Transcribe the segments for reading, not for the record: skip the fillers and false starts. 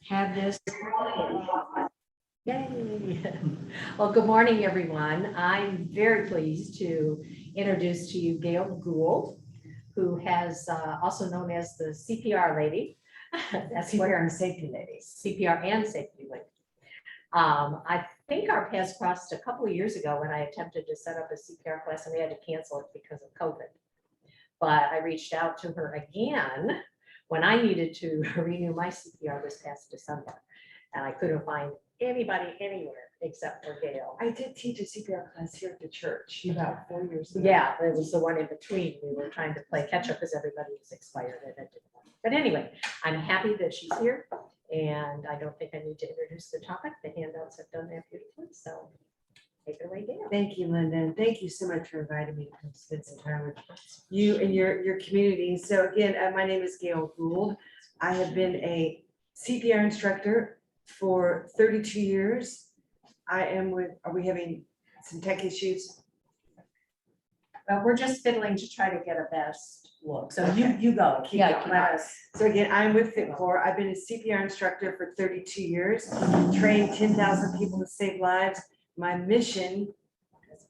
have this. Yay. Well, good morning, everyone. I'm very pleased to introduce to you Gail Gould, who has also known as the CPR lady. That's what CPR and safety ladies. CPR and safety lady. I think our paths crossed a couple of years ago when I attempted to set up a CPR class and we had to cancel it because of COVID. But I reached out to her again when I needed to renew my CPR this past December. And I couldn't find anybody anywhere except for Gail. I did teach a CPR class here at the church about 4 years ago. Yeah, it was the one in between. We were trying to play catch up because everybody was expired and it didn't work. But anyway, I'm happy that she's here. And I don't think I need to introduce the topic. The handouts have done that beautifully. So take it away, Gail. Thank you, Linda. And thank you so much for inviting me to come spend some time with you and your community. So again, my name is Gail Gould. I have been a CPR instructor for 32 years. I am with, are we having some tech issues? We're just fiddling to try to get a best look. So Okay. you go. Keep Yeah, going. let us. So again, I'm with FitCore. I've been a CPR instructor for 32 years, trained 10,000 people to save lives. My mission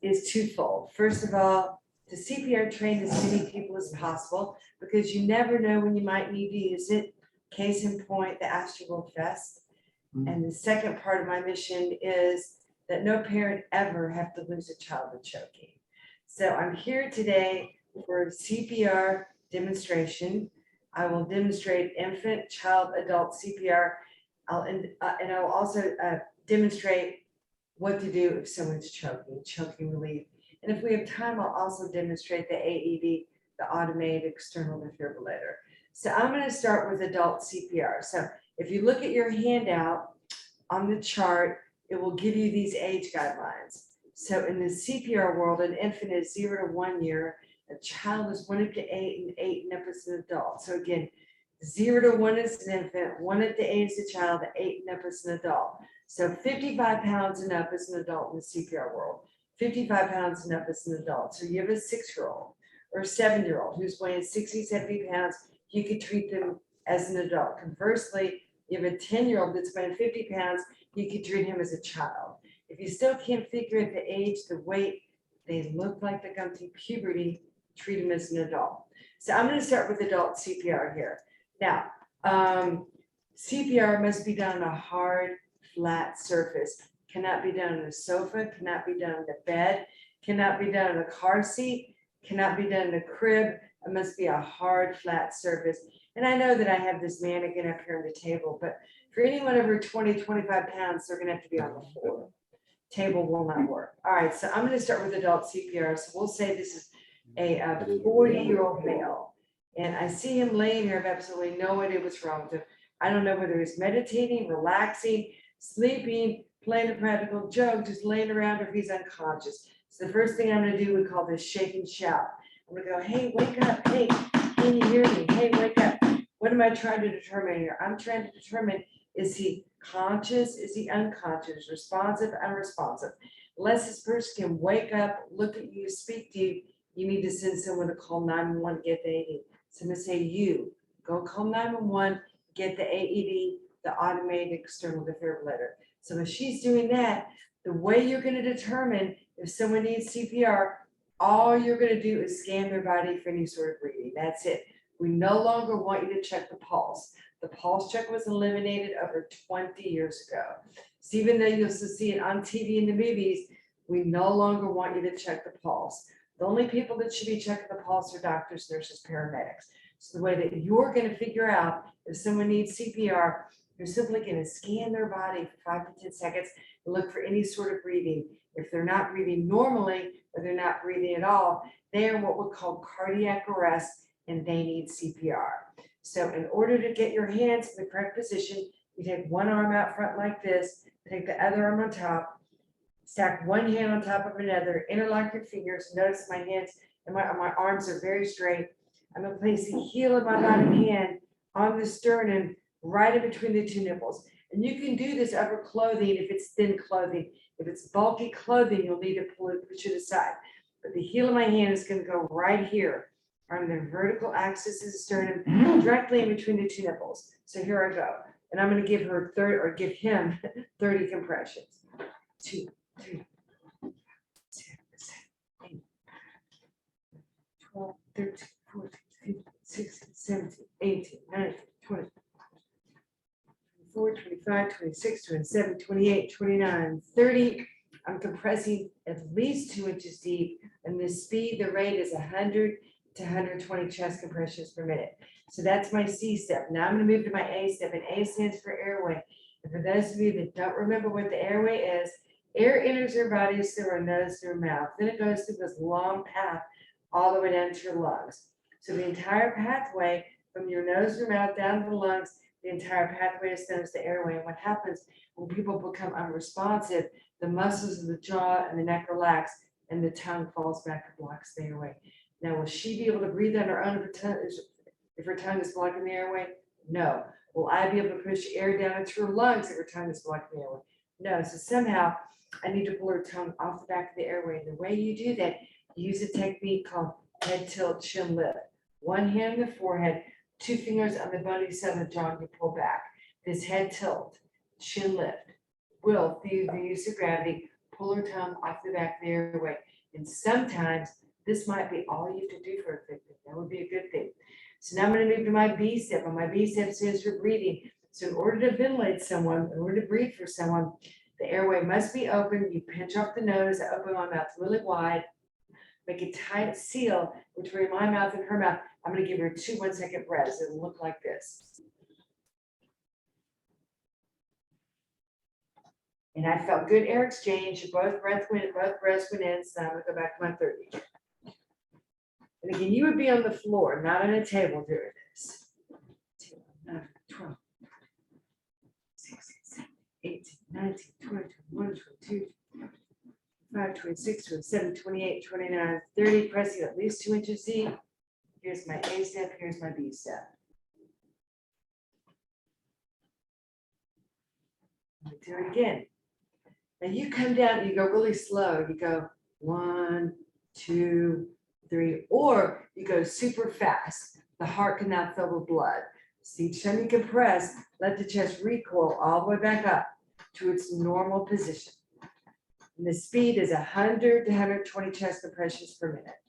is twofold. First of all, to CPR train as many people as possible because you never know when you might need to use it. Case in point, the Astroworld Fest. And the second part of my mission is that no parent ever have to lose a child to choking. So I'm here today for CPR demonstration. I will demonstrate infant, child, adult CPR. And I will also demonstrate what to do if someone's choking relief. And if we have time, I'll also demonstrate the AED, the automated external defibrillator. So I'm going to start with adult CPR. So if you look at your handout on the chart, it will give you these age guidelines. So in the CPR world, an infant is 0 to 1 year, a child is 1 up to 8, and 8 and up is an adult. So again, 0 to 1 is an infant, 1 up to 8 is a child, 8 and up is an adult. So 55 pounds and up is an adult in the CPR world. 55 pounds and up is an adult. So you have a 6-year-old or a 7-year-old who's weighing 60, 70 pounds, you could treat them as an adult. Conversely, you have a 10-year-old that's weighing 50 pounds, you could treat him as a child. If you still can't figure out the age, the weight, they look like they're going through puberty, treat them as an adult. So I'm going to start with adult CPR here. Now, CPR must be done on a hard, flat surface. Cannot be done on a sofa, cannot be done on the bed, cannot be done on a car seat, cannot be done in a crib. It must be a hard, flat surface. And I know that I have this mannequin up here on the table, but for anyone over 20, 25 pounds, they're going to have to be on the floor. Table will not work. All right, so I'm going to start with adult CPR. So we'll say this is a 40-year-old male. And I see him laying here. I have absolutely no idea what's wrong with him. I don't know whether he's meditating, relaxing, sleeping, playing a practical joke, just laying around, or if he's unconscious. So the first thing I'm going to do, we call this shake and shout. I'm going to go, hey, wake up. Hey, can you hear me? Hey, wake up. What am I trying to determine here? I'm trying to determine, is he conscious? Is he unconscious? Responsive, unresponsive? Unless this person can wake up, look at you, speak to you, you need to send someone to call 911, get the AED. So I'm going to say, you go call 911, get the AED, the automated external defibrillator. So if she's doing that, the way you're going to determine if someone needs CPR, all you're going to do is scan their body for any sort of breathing. That's it. We no longer want you to check the pulse. The pulse check was eliminated over 20 years ago. So even though you'll still see it on TV in the movies, we no longer want you to check the pulse. The only people that should be checking the pulse are doctors, nurses, paramedics. So the way that you're going to figure out if someone needs CPR, you're simply going to scan their body for 5 to 10 seconds and look for any sort of breathing. If they're not breathing normally or they're not breathing at all, they are what we call cardiac arrest and they need CPR. So in order to get your hands in the correct position, you take one arm out front like this, take the other arm on top, stack one hand on top of another, interlock your fingers. Notice my hands and my arms are very straight. I'm going to place the heel of my bottom hand on the sternum, right in between the two nipples. And you can do this over clothing if it's thin clothing. If it's bulky clothing, you'll need to push it aside. But the heel of my hand is going to go right here on the vertical axis of the sternum, directly in between the two nipples. So here I go. and I'm gonna give her 30, or give him 30 compressions. 2, 3, 6, 7, 8, 12, 13, 14, 15, 16, 17, 18, 19, 20, 24, 25, 26, 27, 28, 29, 30. I'm compressing at least 2 inches deep, and the speed, the rate is 100 to 120 chest compressions per minute. So that's my C step. Now I'm gonna move to my A step, and A stands for airway. And for those of you that don't remember what the airway is, air enters your body through our nose, through our mouth. Then it goes through this long path all the way down to your lungs. So the entire pathway from your nose, your mouth, down to the lungs, the entire pathway is known as the airway. And what happens when people become unresponsive, the muscles of the jaw and the neck relax, and the tongue falls back and blocks the airway. Now, will she be able to breathe on her own if her tongue is blocking the airway? No. Will I be able to push air down into her lungs if her tongue is blocking the airway? No. So somehow I need to pull her tongue off the back of the airway. And the way you do that, use a technique called head tilt, chin lift. One hand on the forehead, 2 fingers on the bony side of the jaw, and you pull back. This head tilt, chin lift will, through the use of gravity, pull her tongue off the back of the airway. And sometimes this might be all you have to do for a victim. That would be a good thing. So now I'm going to move to my B step, and my B step stands for breathing. So in order to ventilate someone, in order to breathe for someone, the airway must be open. You pinch off the nose, I open my mouth really wide, make a tight seal between my mouth and her mouth. I'm going to give her 2 1-second breaths. It'll look like this. And I felt good air exchange. Both breaths went in. So I'm going to go back to my 30. And again, you would be on the floor, not on a table doing this. 10, 11, 12, 16, 17, 18, 19, 20, 21, 22, 25, 26, 27, 28, 29, 30, pressing at least 2 inches deep. Here's my A step, here's my B step. Let me do it again. Now you come down, you go really slow. You go 1, 2, 3, or you go super fast. The heart cannot fill with blood. So each time you compress, let the chest recoil all the way back up to its normal position. And the speed is 100 to 120 chest compressions per minute.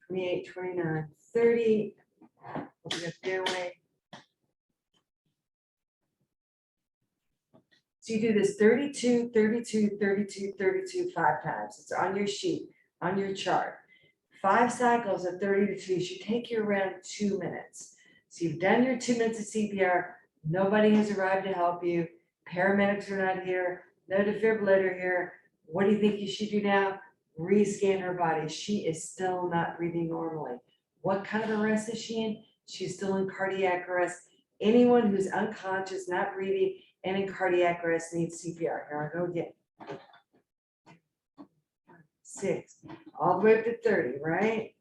28, 29, 30. Open up the airway. So you do this 32, 32, 32, 32, 5 times. It's on your sheet, on your chart. 5 cycles of 32 should take you around 2 minutes. So you've done your 2 minutes of CPR. Nobody has arrived to help you. Paramedics are not here. No defibrillator here. What do you think you should do now? Rescan her body. She is still not breathing normally. What kind of arrest is she in? She's still in cardiac arrest. Anyone who's unconscious, not breathing, and in cardiac arrest needs CPR. Here I go again. 6, all the way up to 30, right?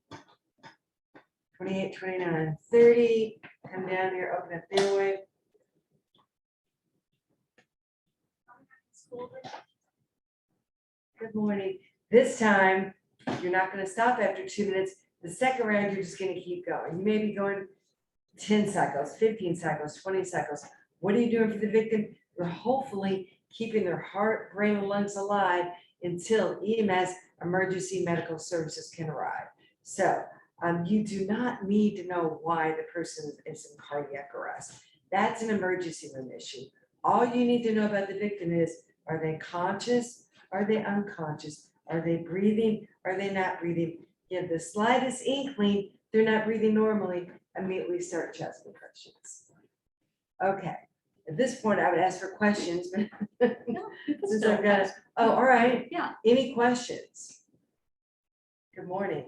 28, 29, 30. Come down here, open up the airway. Good morning. This time, you're not going to stop after 2 minutes. The second round, you're just going to keep going. You may be going 10 cycles, 15 cycles, 20 cycles. What are you doing for the victim? You're hopefully keeping their heart, brain, and lungs alive until EMS, emergency medical services, can arrive. So you do not need to know why the person is in cardiac arrest. That's an emergency room issue. All you need to know about the victim is, are they conscious? Are they unconscious? Are they breathing? Are they not breathing? You have the slightest inkling they're not breathing normally, immediately start chest compressions. Okay. At this point, I would ask for questions, but since I've got it. Oh, all right. Yeah. Any questions? Good morning.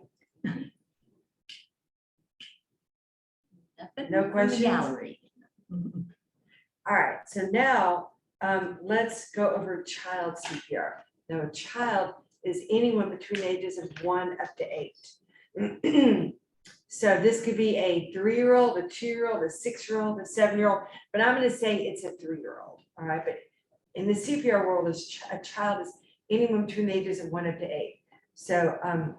No questions? Gallery. All right, so now let's go over child CPR. Now, a child is anyone between the ages of 1 up to 8. So this could be a 3-year-old, a 2-year-old, a 6-year-old, a 7-year-old, but I'm going to say it's a 3-year-old. All right, but in the CPR world, a child is anyone between the ages of 1 up to 8. So I'm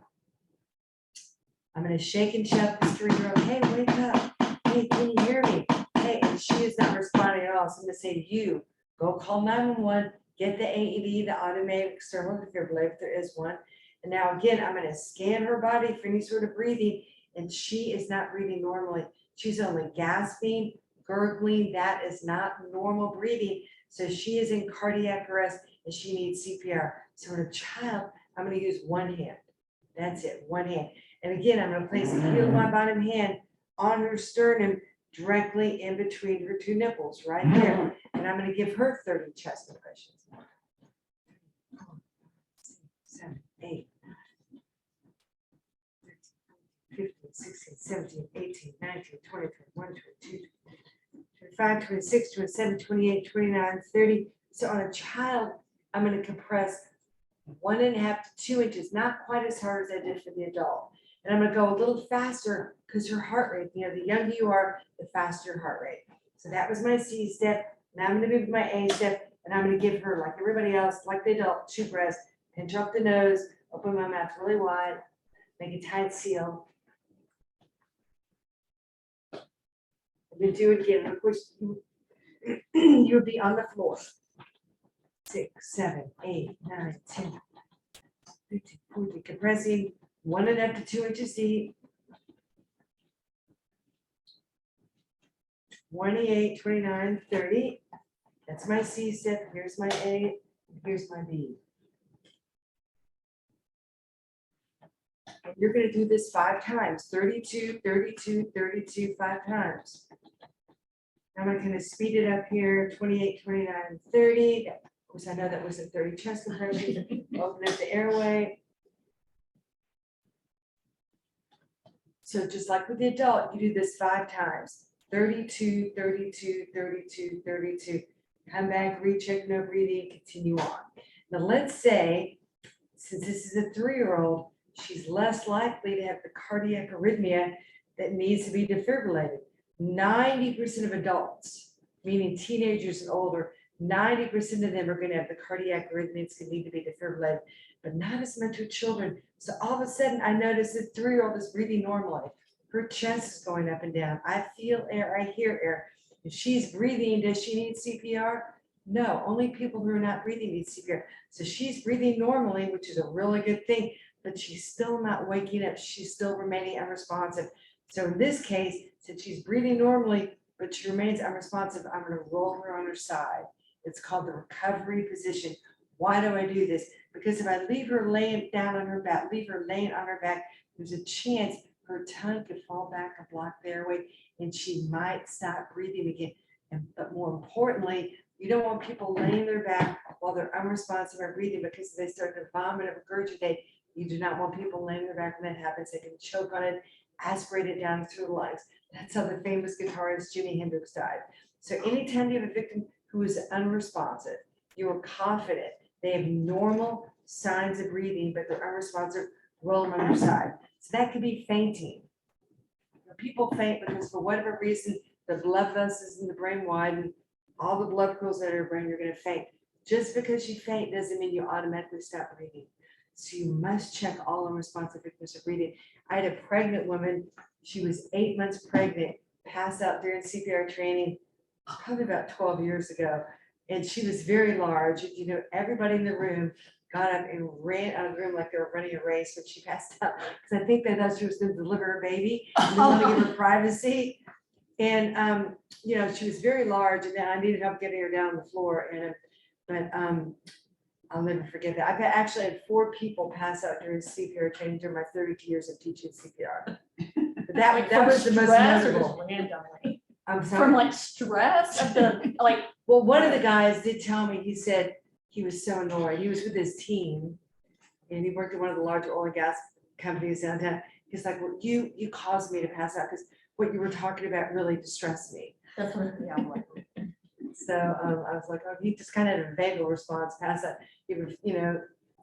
going to shake and shove this 3-year-old. Hey, wake up. Hey, can you hear me? hey, and she is not responding at all. So I'm gonna say to you, go call 911, get the AED, the automated external defibrillator, if there is one. And now again, I'm gonna scan her body for any sort of breathing, and she is not breathing normally. She's only gasping, gurgling. That is not normal breathing. So she is in cardiac arrest and she needs CPR. So in a child, I'm gonna use one hand. That's it, one hand. And again, I'm gonna place the heel of my bottom hand on her sternum, directly in between her two nipples, right there. And I'm gonna give her 30 chest compressions. 7, 8, 15, 16, 17, 18, 19, 20, 21, 22, 25, 26, 27, 28, 29, 30. So on a child, I'm going to compress 1.5 to 2 inches, not quite as hard as I did for the adult. And I'm going to go a little faster because her heart rate, the younger you are, the faster your heart rate. So that was my C step. Now I'm going to move to my A step, and I'm going to give her, like everybody else, like the adult, 2 breaths, pinch up the nose, open my mouth really wide, make a tight seal. I'm going to do it again. Of course, you would be on the floor. 6, 7, 8, 9, 10, 15, 14, compressing 1.5 to 2 inches deep. 28, 29, 30. That's my C step. Here's my A. Here's my B. And you're going to do this 5 times. 32, 32, 32, 5 times. I'm going to kind of speed it up here. 28, 29, 30. Of course, I know that wasn't 30 chest compressions. Open up the airway. So just like with the adult, you do this 5 times. 32, 32, 32, 32. Come back, recheck, no breathing, continue on. Now let's say, since this is a 3-year-old, she's less likely to have the cardiac arrhythmia that needs to be defibrillated. 90% of adults, meaning teenagers and older, 90% of them are going to have the cardiac arrhythmias that need to be defibrillated, but not as much with children. So all of a sudden, I notice this 3-year-old is breathing normally. Her chest is going up and down. I feel air, I hear air. If she's breathing, does she need CPR? No, only people who are not breathing need CPR. So she's breathing normally, which is a really good thing, but she's still not waking up. She's still remaining unresponsive. So in this case, since she's breathing normally, but she remains unresponsive, I'm going to roll her on her side. It's called the recovery position. Why do I do this? Because if I leave her laying down on her back, there's a chance her tongue could fall back and block the airway, and she might stop breathing again. But more importantly, you don't want people laying their back while they're unresponsive or breathing, because if they start to vomit or regurgitate, you do not want people laying their back when that happens. They can choke on it, aspirate it down through the lungs. That's how the famous guitarist Jimi Hendrix died. So anytime you have a victim who is unresponsive, you are confident they have normal signs of breathing, but they're unresponsive, roll them on their side. So that could be fainting. People faint because for whatever reason, the blood vessels in the brain widen, all the blood flows out of your brain, you're going to faint. Just because you faint doesn't mean you automatically stop breathing. So you must check all unresponsive victims of breathing. I had a pregnant woman, she was 8 months pregnant, passed out during CPR training, probably about 12 years ago. And she was very large. Everybody in the room got up and ran out of the room like they were running a race when she passed out. Because I think they thought she was going to deliver her baby and they wanted to give her privacy. And, she was very large, and then I needed help getting her down on the floor. But I'll never forget that. I've actually had 4 people pass out during CPR training during my 32 years of teaching CPR. But that was the most notable. Randomly. I'm sorry. From like stress of the like. Well, one of the guys did tell me, he said he was so annoyed. He was with his team and he worked at one of the large oil and gas companies downtown. He's like, well, you caused me to pass out because what you were talking about really distressed me. That's what, yeah, I'm like. So I was like, oh, he just kind of had a vagal response, pass out. He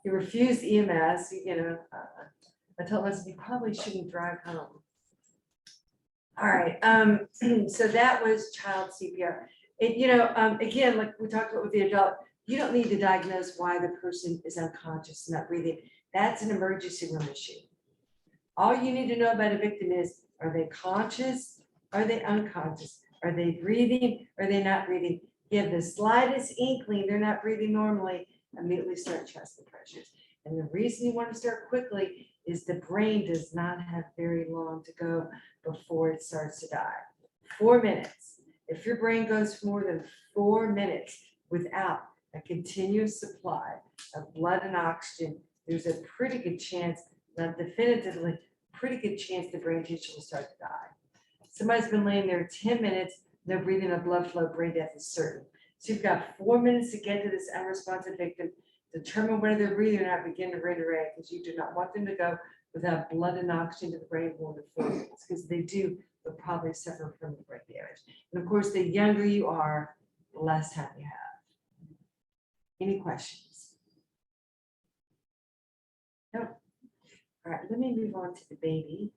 refused EMS, I told him, you probably shouldn't drive home. All right, so that was child CPR. Again, like we talked about with the adult, you don't need to diagnose why the person is unconscious and not breathing. That's an emergency room issue. All you need to know about a victim is, are they conscious? Are they unconscious? Are they breathing? Are they not breathing? Give the slightest inkling they're not breathing normally, immediately start chest compressions. And the reason you want to start quickly is the brain does not have very long to go before it starts to die. 4 minutes. If your brain goes more than 4 minutes without a continuous supply of blood and oxygen, there's a pretty good chance, not definitively, pretty good chance the brain tissue will start to die. Somebody's been laying there 10 minutes, no breathing, no blood flow, brain death is certain. So you've got 4 minutes to get to this unresponsive victim, determine whether they're breathing or not, begin to redirect, because you do not want them to go without blood and oxygen to the brain for more than 4 minutes, because they do, they'll probably suffer from the brain damage. And of course, the younger you are, the less time you have. Any questions? No. All right, let me move on to the baby.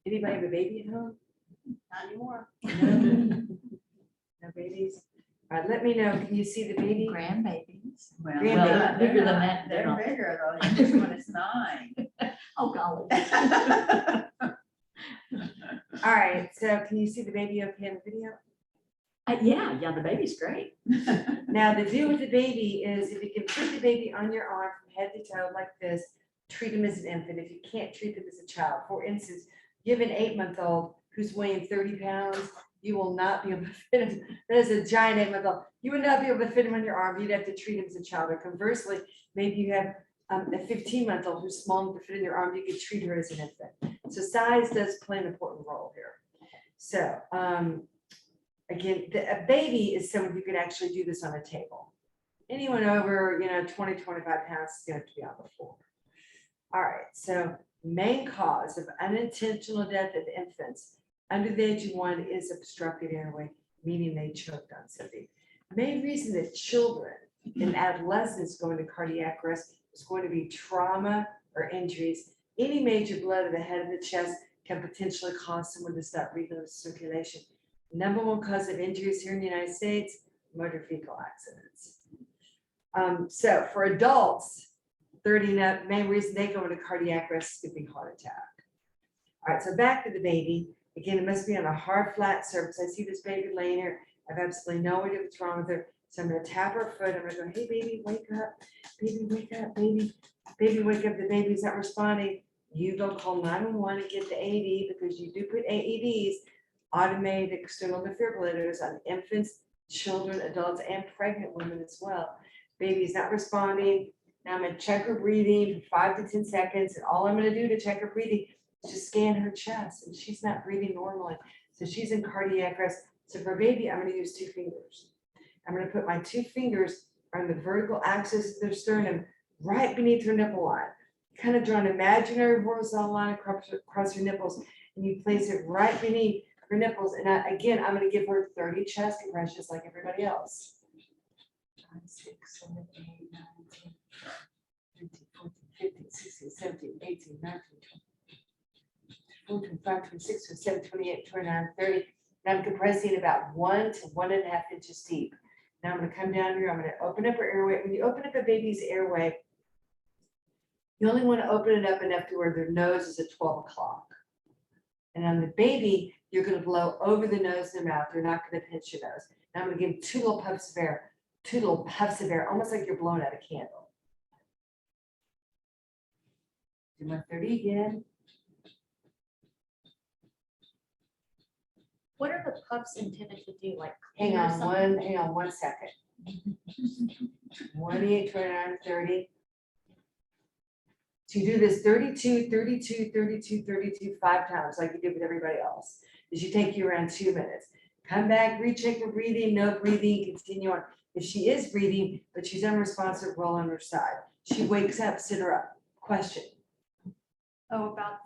Anybody have a baby at home? Not anymore. No babies? All right, let me know. Can you see the baby? Grandbabies. Well, Grandbaby. they're Bigger bigger than than that, that. they're They're bigger though. This one is 9. Oh, golly. All right, so can you see the baby okay in the video? Yeah, the baby's great. Now, the deal with the baby is if you can put the baby on your arm from head to toe like this, treat him as an infant. If you can't treat them as a child, for instance, you have an 8-month-old who's weighing 30 pounds, you will not be able to fit him. That is a giant 8-month-old. You would not be able to fit him on your arm. You'd have to treat him as a child. Or conversely, maybe you have a 15-month-old who's small enough to fit in your arm. You could treat her as an infant. So size does play an important role here. So again, a baby is someone who can actually do this on a table. Anyone over, 20, 25 pounds is going to be on the floor. All right, so main cause of unintentional death of infants under the age of 1 is obstructed airway, meaning they choked on something. The main reason that children and adolescents go into cardiac arrest is going to be trauma or injuries. Any major blow to the head of the chest can potentially cause someone to stop breathing circulation. Number 1 cause of injuries here in the United States, motor vehicle accidents. So for adults, 30 and up, main reason they go into cardiac arrest could be heart attack. All right, so back to the baby. Again, it must be on a hard, flat surface. I see this baby laying here. I have absolutely no idea what's wrong with her. So I'm gonna tap her foot. I'm gonna go, hey, baby, wake up. Baby, wake up, baby. Baby, wake up. The baby's not responding. You go call 911 and get the AED, because you do put AEDs, automated external defibrillators, on infants, children, adults, and pregnant women as well. Baby's not responding. Now I'm gonna check her breathing for 5 to 10 seconds. And all I'm gonna do to check her breathing is just scan her chest, and she's not breathing normally. So she's in cardiac arrest. So for baby, I'm gonna use 2 fingers. I'm gonna put my 2 fingers on the vertical axis of their sternum, right beneath her nipple line. Kind of draw an imaginary horizontal line across her nipples, and you place it right beneath her nipples. And again, I'm gonna give her 30 chest compressions like everybody else. 5, 6, 7, 8, 9, 10, 13, 14, 15, 16, 17, 18, 19, 20, 25, 26, 27, 28, 29, 30. And I'm compressing about 1 to 1.5 inches deep. Now I'm gonna come down here, I'm gonna open up her airway. When you open up a baby's airway, you only wanna open it up enough to where their nose is at 12 o'clock. And on the baby, you're gonna blow over the nose and the mouth. You're not gonna pinch your nose. Now I'm gonna give 2 little puffs of air, 2 little puffs of air, almost like you're blowing out a candle. Do my 30 again. What are the puffs intended to do? Like Hang clear on something? hang on 1 second. 28, 29, 30. So you do this 32, 32, 32, 32, 5 times like you did with everybody else. This should take you around 2 minutes. Come back, recheck her breathing, no breathing, continue on. If she is breathing, but she's unresponsive, roll on her side. She wakes up, sit her up. Question. Oh, about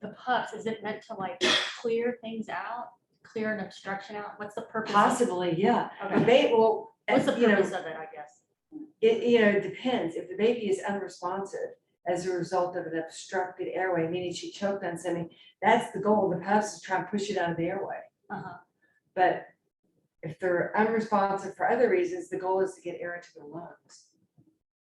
the puffs, is it meant to like clear things out, clear an obstruction out? What's the purpose? Possibly, yeah. Okay. The baby, well, What's the you know, purpose of it, I guess? it depends. If the baby is unresponsive as a result of an obstructed airway, meaning she choked on something, that's the goal. The puffs is try and push it out of the airway. Uh-huh. But if they're unresponsive for other reasons, the goal is to get air into their lungs.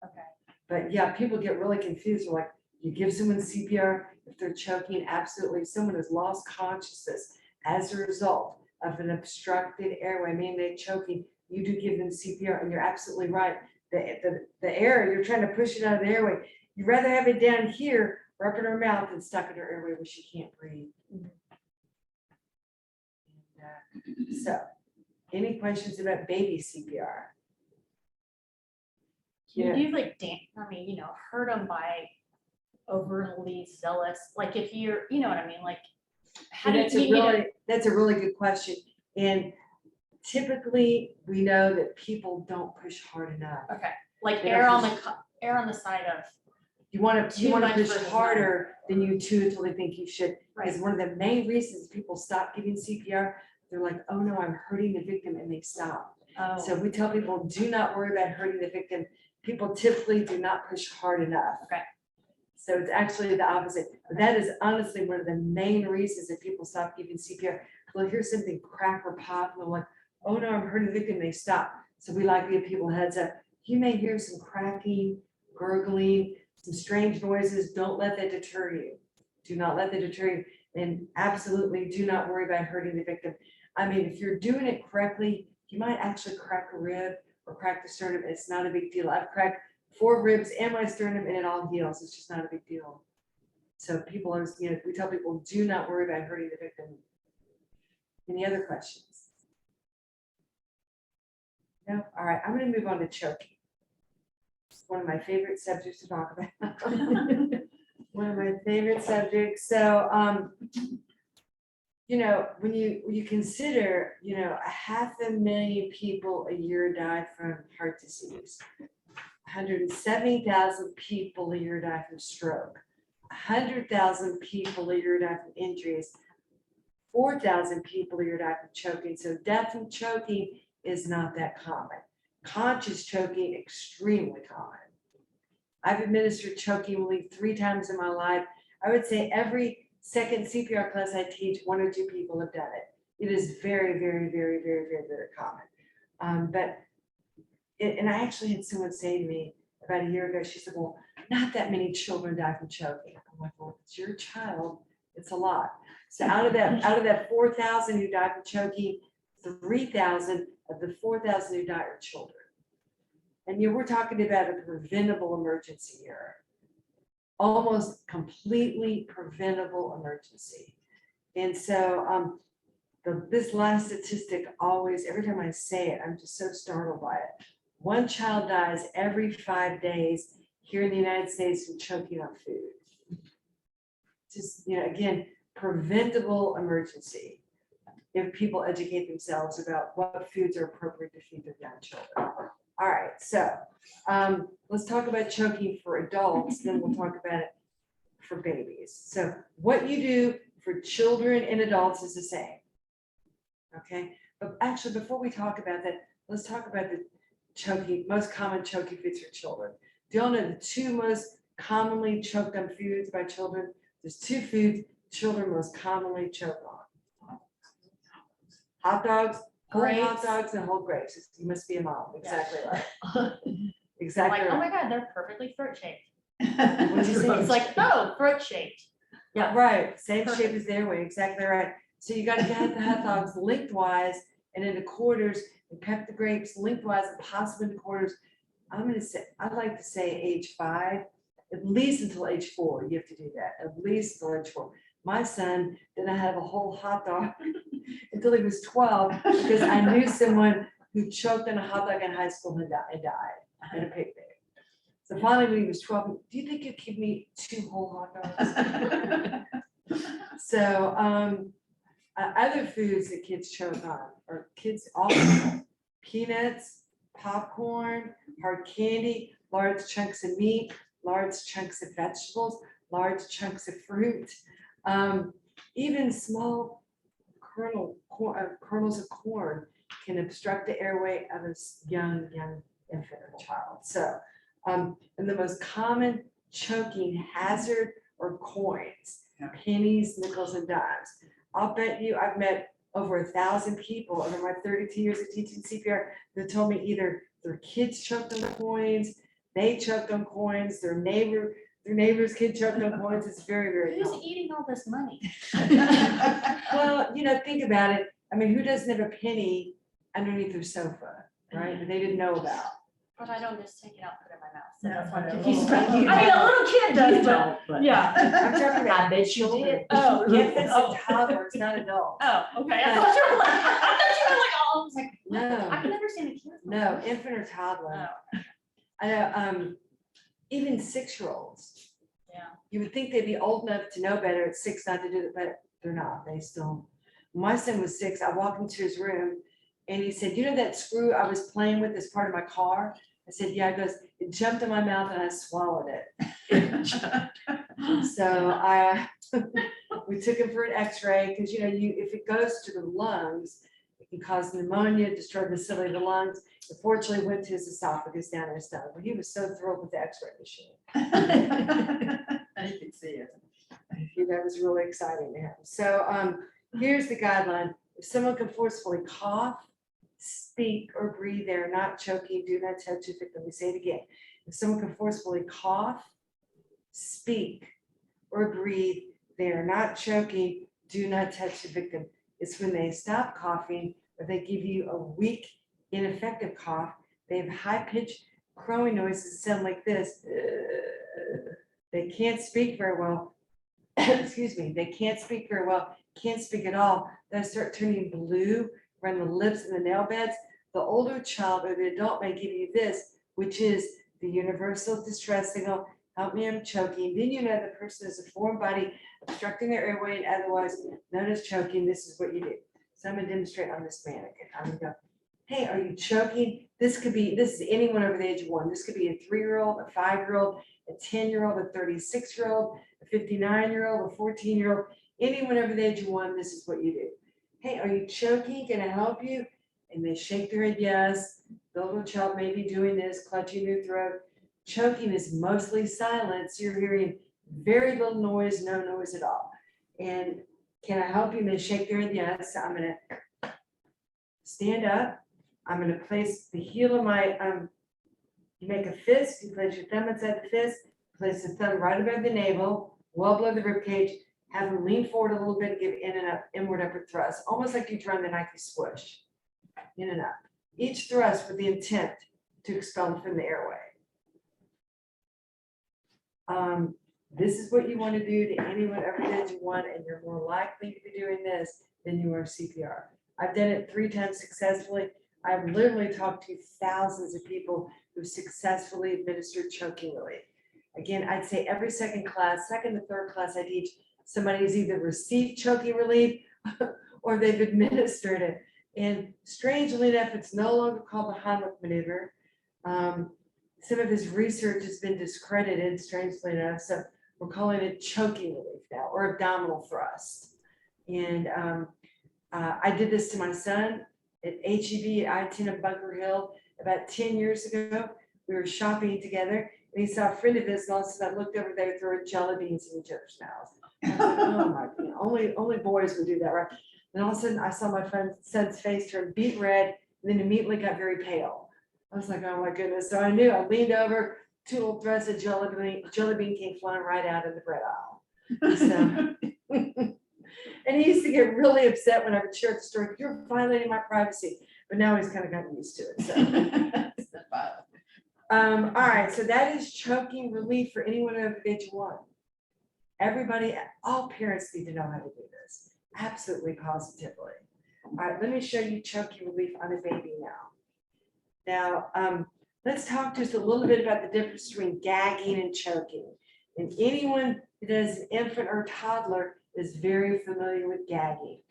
Okay. But yeah, people get really confused. They're like, you give someone CPR if they're choking, absolutely. If someone has lost consciousness, as a result of an obstructed airway, meaning they're choking, you do give them CPR, and you're absolutely right. The air, you're trying to push it out of the airway. You'd rather have it down here or up in her mouth than stuck in her airway where she can't breathe. And, so, any questions about baby CPR? Can you do like hurt them by overly zealous, like if you're, you know what I mean, like. How do you, That's a really good question. And typically, we know that people don't push hard enough. okay, like They err don't on the side of, You want to Too much push versus harder than you truthfully think you should. right, Because one of the main reasons people stop giving CPR, they're like, oh no, I'm hurting the victim, and they stop. So oh, we tell people, do not worry about hurting the victim. People typically do not push hard enough. okay, So it's actually the opposite. But that is honestly one of the main reasons that people stop giving CPR. They'll hear something crack or pop, and they're like, oh no, I'm hurting the victim, they stop. So we like to give people a heads up. You may hear some cracking, gurgling, some strange noises. Don't let that deter you. Do not let that deter you. And absolutely do not worry about hurting the victim. I mean, if you're doing it correctly, you might actually crack a rib or crack the sternum. It's not a big deal. I've cracked 4 ribs and my sternum, and it all heals. It's just not a big deal. So people are, we tell people, do not worry about hurting the victim. Any other questions? No? All right, I'm going to move on to choking. It's one of my favorite subjects to talk about. One of my favorite subjects. So, when you consider, 500,000 people a year die from heart disease. 170,000 people a year die from stroke. 100,000 people a year die from injuries. 4,000 people a year die from choking. So death from choking is not that common. Conscious choking, extremely common. I've administered choking relief 3 times in my life. I would say every second CPR class I teach, 1 or 2 people have done it. It is very, very, very, very, very, very common. And I actually had someone say to me about a year ago, she said, well, not that many children die from choking. I'm like, well, if it's your child, it's a lot. So out of that 4,000 who died from choking, 3,000 of the 4,000 who died are children. And we're talking about a preventable emergency here. Almost completely preventable emergency. And so this last statistic always, every time I say it, I'm just so startled by it. 1 child dies every 5 days here in the United States from choking on food. Just, again, preventable emergency. If people educate themselves about what foods are appropriate to feed their young children. All right, so let's talk about choking for adults, then we'll talk about it for babies. So what you do for children and adults is the same. Okay, but actually before we talk about that, let's talk about the most common choking foods for children. Do y'all know the 2 most commonly choked on foods by children? There's 2 foods children most commonly choke on. Hot dogs, whole hot dogs, and whole grapes. You must be a mom. Exactly right. Exactly like, oh right. my God, they're perfectly throat shaped. What did you say? It's like, oh, throat shaped. Yeah, right. Same shape Perfect. as the airway. Exactly right. So you got to get the hot dogs lengthwise and into quarters, and cut the grapes lengthwise and possibly into quarters. I'd like to say age 5, at least until age 4. You have to do that. At least until age 4. My son didn't have a whole hot dog until he was 12 because I knew someone who choked on a hot dog in high school and died at a picnic. So finally, when he was 12, do you think you'd give me 2 whole hot dogs? So other foods that kids choke on, or kids often, peanuts, popcorn, hard candy, large chunks of meat, large chunks of vegetables, large chunks of fruit, even small kernels of corn can obstruct the airway of a young infant or child. So, and the most common choking hazard are coins, pennies, nickels, and dimes. I'll bet you I've met over 1,000 people over my 32 years of teaching CPR that told me either their kids choked on coins, they choked on coins, their neighbor their neighbor's kid choked on points. It's very, very Who's common. eating all this money? Well, think about it. I mean, who doesn't have a penny underneath their sofa, right? That they didn't know about. But I don't just take it out, put it in my mouth, so No, that's why I'm no. confused. I mean, a little kid does, but, Don't, but- yeah. I'm talking about I bet you children. did. Oh, Infants oh. and toddlers, not adults. Oh, okay, I thought you were like, oh, I was like, No. I can understand the kids. No, infant or toddler. Oh, I know, even 6-year-olds. yeah. You would think they'd be old enough to know better at 6 not to do it, but they're not. They still. My son was 6. I walked into his room and he said, "You know that screw I was playing with as part of my car?" I said, "Yeah." He goes, "It jumped in my mouth and I swallowed it." So we took him for an X-ray because if it goes to the lungs, it can cause pneumonia, destroy the cilia of the lungs. Unfortunately, went to his esophagus down in his stomach, but he was so thrilled with the X-ray machine. And you can see it. That was really exciting to him. So here's the guideline. If someone can forcefully cough, speak, or breathe, they are not choking, do not touch the victim. Let me say it again. If someone can forcefully cough, speak, or breathe, they are not choking, do not touch the victim. It's when they stop coughing or they give you a weak, ineffective cough, they have high-pitched crowing noises that sound like this. They can't speak very well. Excuse me, they can't speak very well, can't speak at all. They start turning blue around the lips and the nail beds. The older child or the adult may give you this, which is the universal distress signal. Help me, I'm choking. Then you know the person is a foreign body obstructing their airway and otherwise known as choking. This is what you do. So I'm gonna demonstrate on this mannequin. I'm gonna go, "Hey, are you choking?" This is anyone over the age of 1. This could be a 3-year-old, a 5-year-old, a 10-year-old, a 36-year-old, a 59-year-old, a 14-year-old, anyone over the age of 1. This is what you do. "Hey, are you choking? Can I help you?" And they shake their head yes. The little child may be doing this, clutching their throat. Choking is mostly silence. You're hearing very little noise, no noise at all. And "Can I help you?" And they shake their head yes. I'm gonna stand up. I'm gonna place the heel of my, you make a fist, you place your thumb inside the fist, place the thumb right above the navel, well below the rib cage, have them lean forward a little bit, give in and up, inward upward thrust, almost like you'd run the Nike swoosh, in and up. Each thrust with the intent to expel from the airway. This is what you want to do to anyone over the age of 1, and you're more likely to be doing this than you are CPR. I've done it 3 times successfully. I've literally talked to thousands of people who successfully administered choking relief. Again, I'd say every second to third class I teach, somebody has either received choking relief or they've administered it. And strangely enough, it's no longer called the Heimlich maneuver. Some of his research has been discredited, strangely enough, so we're calling it choking relief now, or abdominal thrust. And I did this to my son at HEB at I-10 of Bunker Hill about 10 years ago. We were shopping together, and he saw a friend of his, and all of a sudden I looked over there, throwing jelly beans in each other's mouths. I was like, oh my God, only boys would do that, right? And all of a sudden I saw my son's face turn beet red, and then immediately got very pale. I was like, oh my goodness. So I knew. I leaned over, 2 little threads of jelly bean came flying right out of the bread aisle. So, and he used to get really upset when I would share the story. "You're violating my privacy." But now he's kind of gotten used to it. So, all right. So that is choking relief for anyone over the age of 1. Everybody, all parents need to know how to do this. Absolutely, positively. All right. Let me show you choking relief on a baby now. Now, let's talk just a little bit about the difference between gagging and choking. And anyone that is an infant or toddler is very familiar with gagging.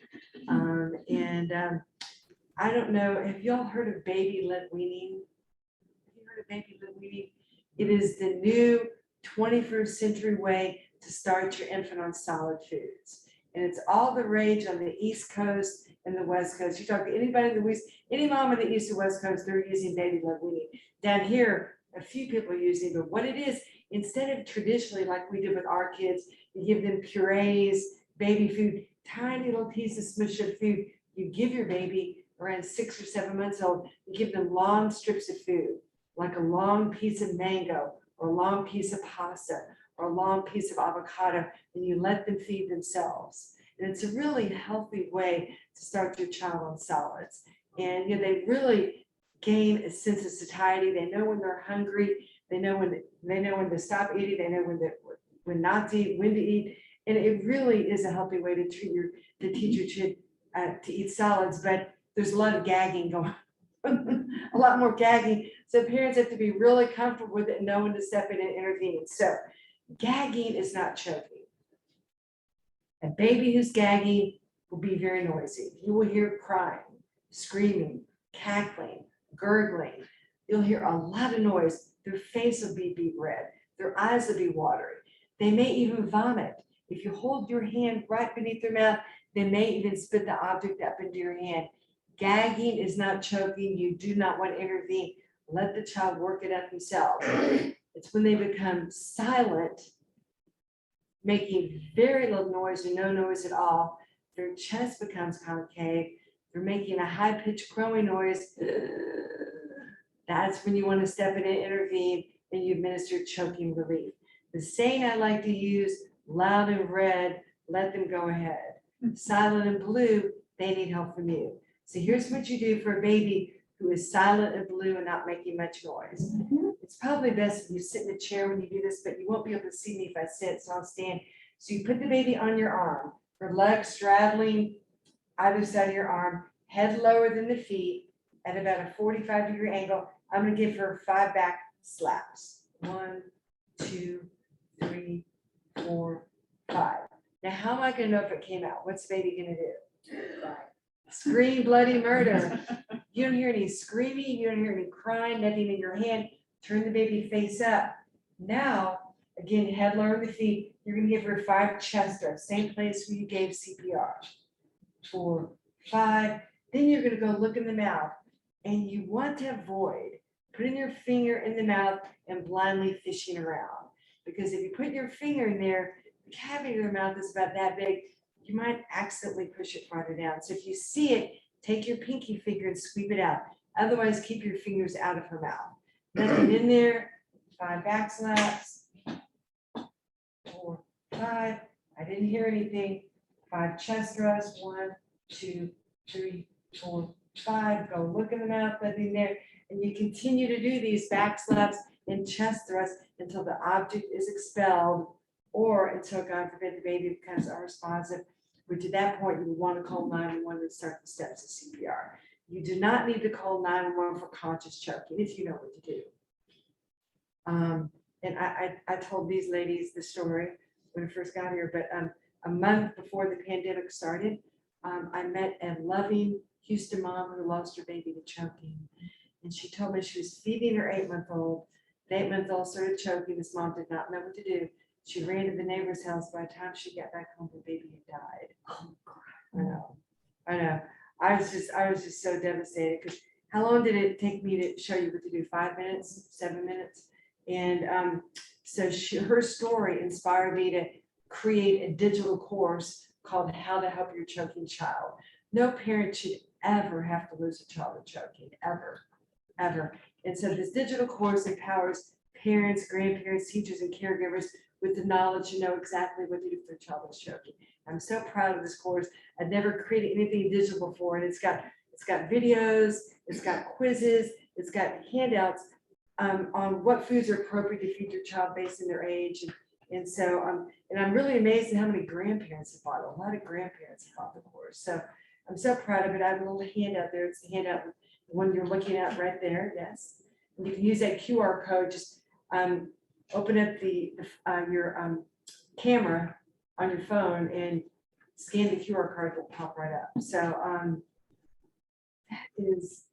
I don't know, have y'all heard of baby-led weaning? Have you heard of baby-led weaning? It is the new 21st century way to start your infant on solid foods. And it's all the rage on the East Coast and the West Coast. You talk to anybody in the West, any mom in the East or West Coast, they're using baby-led weaning. Down here, a few people are using, but what it is, instead of traditionally like we did with our kids, you give them purees, baby food, tiny little pieces of smushed food. You give your baby around 6 or 7 months old, you give them long strips of food, like a long piece of mango or a long piece of pasta or a long piece of avocado, and you let them feed themselves. And it's a really healthy way to start your child on solids. And they really gain a sense of satiety. They know when they're hungry. They know when to stop eating. They know when not to eat, when to eat. And it really is a healthy way to teach your kid to eat solids. But there's a lot of gagging going on, a lot more gagging. So parents have to be really comfortable with it and know when to step in and intervene. So gagging is not choking. A baby who's gagging will be very noisy. You will hear crying, screaming, cackling, gurgling. You'll hear a lot of noise. Their face will be beet red. Their eyes will be watery. They may even vomit. If you hold your hand right beneath their mouth, they may even spit the object up into your hand. Gagging is not choking. You do not want to intervene. Let the child work it out themselves. It's when they become silent, making very little noise or no noise at all. Their chest becomes concave. They're making a high-pitched crowing noise. That's when you want to step in and intervene and you administer choking relief. The saying I like to use, loud and red, let them go ahead. Silent and blue, they need help from you. So here's what you do for a baby who is silent and blue and not making much noise. It's probably best if you sit in a chair when you do this, but you won't be able to see me if I sit, so I'll stand. So you put the baby on your arm, her legs straddling either side of your arm, head lower than the feet at about a 45-degree angle. I'm gonna give her 5 back slaps. 1, 2, 3, 4, 5. Now, how am I gonna know if it came out? What's the baby gonna do? Scream bloody murder. You don't hear any screaming, you don't hear any crying, nothing in your hand. Turn the baby face up. Now, again, head lower on the feet. You're gonna give her 5 chest thrusts, same place where you gave CPR. 4, 5. Then you're gonna go look in the mouth, and you want to avoid putting your finger in the mouth and blindly fishing around. Because if you put your finger in there, the cavity of the mouth is about that big, you might accidentally push it farther down. So if you see it, take your pinky finger and sweep it out. Otherwise, keep your fingers out of her mouth. Nothing in there. 5 back slaps. 4, 5. I didn't hear anything. 5 chest thrusts. 1, 2, 3, 4, 5. Go look in the mouth, nothing there. And you continue to do these back slaps and chest thrusts until the object is expelled or until, God forbid, the baby becomes unresponsive, which at that point you would want to call 911 and start the steps of CPR. You do not need to call 911 for conscious choking if you know what to do. And I told these ladies the story when I first got here, but a month before the pandemic started, I met a loving Houston mom who lost her baby to choking. And she told me she was feeding her 8-month-old. The 8-month-old started choking. This mom did not know what to do. She ran to the neighbor's house. By the time she got back home, the baby had died. Oh, I know. I was just so devastated because how long did it take me to show you what to do? 5 minutes, 7 minutes? And so her story inspired me to create a digital course called How to Help Your Choking Child. No parent should ever have to lose a child to choking, ever. And so this digital course empowers parents, grandparents, teachers, and caregivers with the knowledge to know exactly what to do if their child is choking. I'm so proud of this course. I've never created anything digital before, and it's got videos, it's got quizzes, it's got handouts on what foods are appropriate to feed your child based on their age. And so and I'm really amazed at how many grandparents have bought it. A lot of grandparents have bought the course. So I'm so proud of it. I have a little handout there. It's the handout, the one you're looking at right there. Yes. And you can use that QR code. Just open up your camera on your phone and scan the QR code. It will pop right up. So that is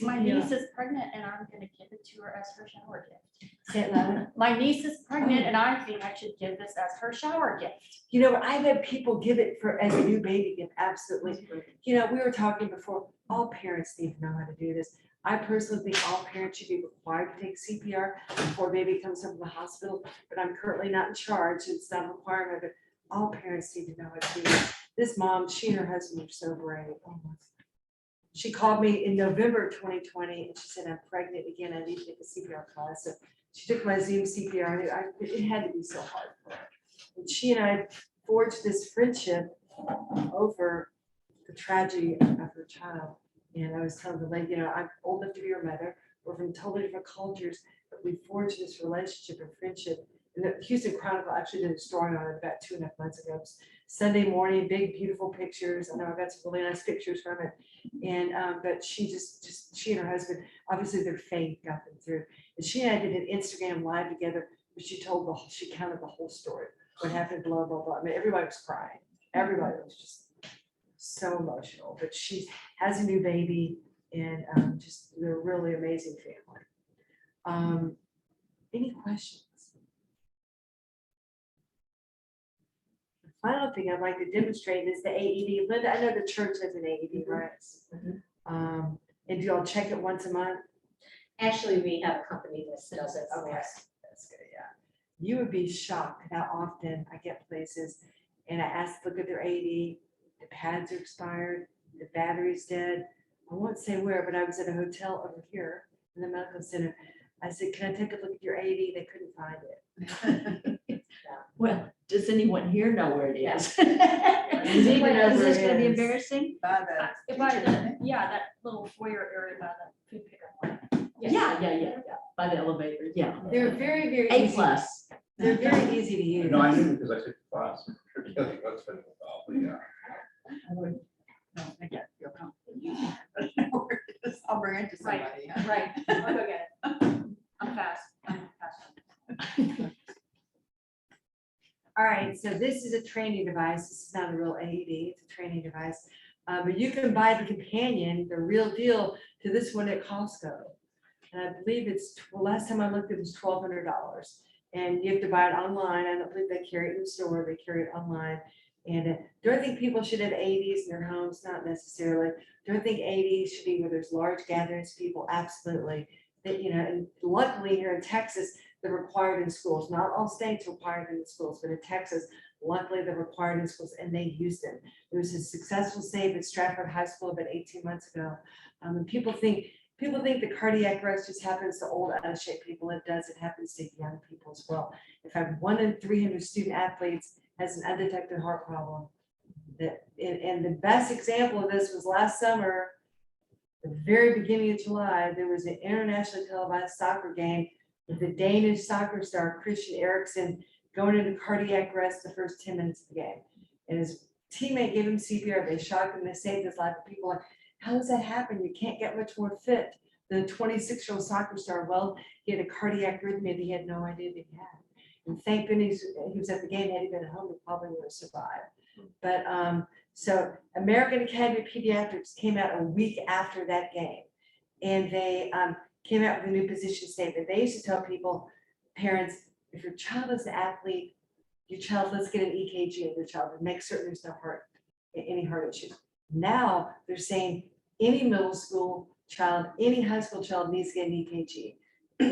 My CPR. niece is pregnant and I'm gonna give it to her as her shower gift. Say it louder. My niece is pregnant and I think I should give this as her shower gift. You know, I've had people give it as a new baby gift. Absolutely. You know, we were talking before, all parents need to know how to do this. I personally think all parents should be required to take CPR before baby comes home from the hospital, but I'm currently not in charge. It's not a requirement, but all parents need to know how to do this. This mom, she and her husband are so brave. Oh my. She called me in November of 2020 and she said, I'm pregnant again. I need to take a CPR class. So she took my Zoom CPR. And it had to be so hard for her. And she and I forged this friendship over the tragedy of her child. And I was telling the lady, you know, I'm old enough to be your mother. We're from totally different cultures, but we forged this relationship and friendship. And the Houston Chronicle actually did a story on it about 2.5 months ago. It was Sunday morning, big, beautiful pictures. I know I got some really nice pictures from it. And, but she she and her husband, obviously their faith got them through. And she and I did an Instagram live together, where she she counted the whole story. What happened, blah, blah, blah. I mean, everybody was crying. Everybody was just so emotional, but she has a new baby and just they're a really amazing family. Any questions? The final thing I'd like to demonstrate is the AED. Linda, I know the church has an AED, right? Mhm. And do y'all check it once a month? Actually, we have a company that does it for Okay, us. that's good, yeah. You would be shocked how often I get places and I ask, look at their AED, the pads are expired, the battery's dead. I won't say where, but I was at a hotel over here in the medical center. I said, can I take a look at your AED? They couldn't find it. Well, does anyone here know where it is? Does anyone know Is where this it gonna be is? embarrassing? By the If I, teacher, isn't it? yeah, that little foyer area by the food pickup line. Yeah, by the elevator, yeah. They're very, very A easy. plus. They're very easy to use. No, I knew because I took the class. That's been involved, but yeah. I would, no, I get feel comfortable using it, but I know where it is. I'll bring it to Right. somebody. huh? Right, I'll go get it. I'm fast. I'm fast. All right, so this is a training device. This is not a real AED, it's a training device. But you can buy the companion, the real deal, to this one at Costco. And I believe last time I looked, it was $1,200. And you have to buy it online. I don't believe they carry it in the store, they carry it online. And do I think people should have AEDs in their homes? Not necessarily. Do I think AEDs should be where there's large gatherings of people? Absolutely. That, you know, and luckily here in Texas, they're required in schools. Not all states required in the schools, but in Texas, luckily they're required in schools and they used them. There was a successful save at Stratford High School about 18 months ago. And people think the cardiac arrest just happens to old, out of shape people. It does. It happens to young people as well. In fact, 1 in 300 student athletes has an undetected heart problem. And the best example of this was last summer, the very beginning of July, there was an internationally televised soccer game with the Danish soccer star Christian Eriksen going into cardiac arrest the first 10 minutes of the game. And his teammate gave him CPR. They shocked him. They saved his life. People are like, how does that happen? You can't get much more fit than a 26-year-old soccer star. Well, he had a cardiac arrhythmia that he had no idea that he had. And thank goodness he was at the game. Had he been at home, he probably would have survived. But so American Academy of Pediatrics came out a week after that game. And they came out with a new position statement. They used to tell people, parents, if your child is an athlete, let's get an EKG of your child and make certain there's no any heart issues. Now they're saying any middle school child, any high school child needs to get an EKG.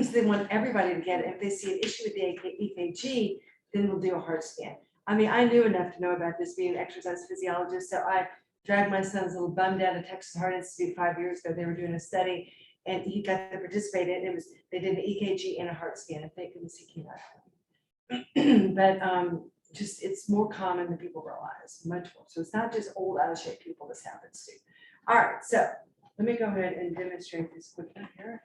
So they want everybody to get it. If they see an issue with the EKG, then they'll do a heart scan. I mean, I knew enough to know about this being an exercise physiologist. So I dragged my son's little bum down to Texas Heart Institute 5 years ago. They were doing a study and he got to participate in it. They did an EKG and a heart scan. And thank goodness he came out. But just it's more common than people realize, much more. So it's not just old out of shape people this happens to. All right, so let me go ahead and demonstrate this quickly here.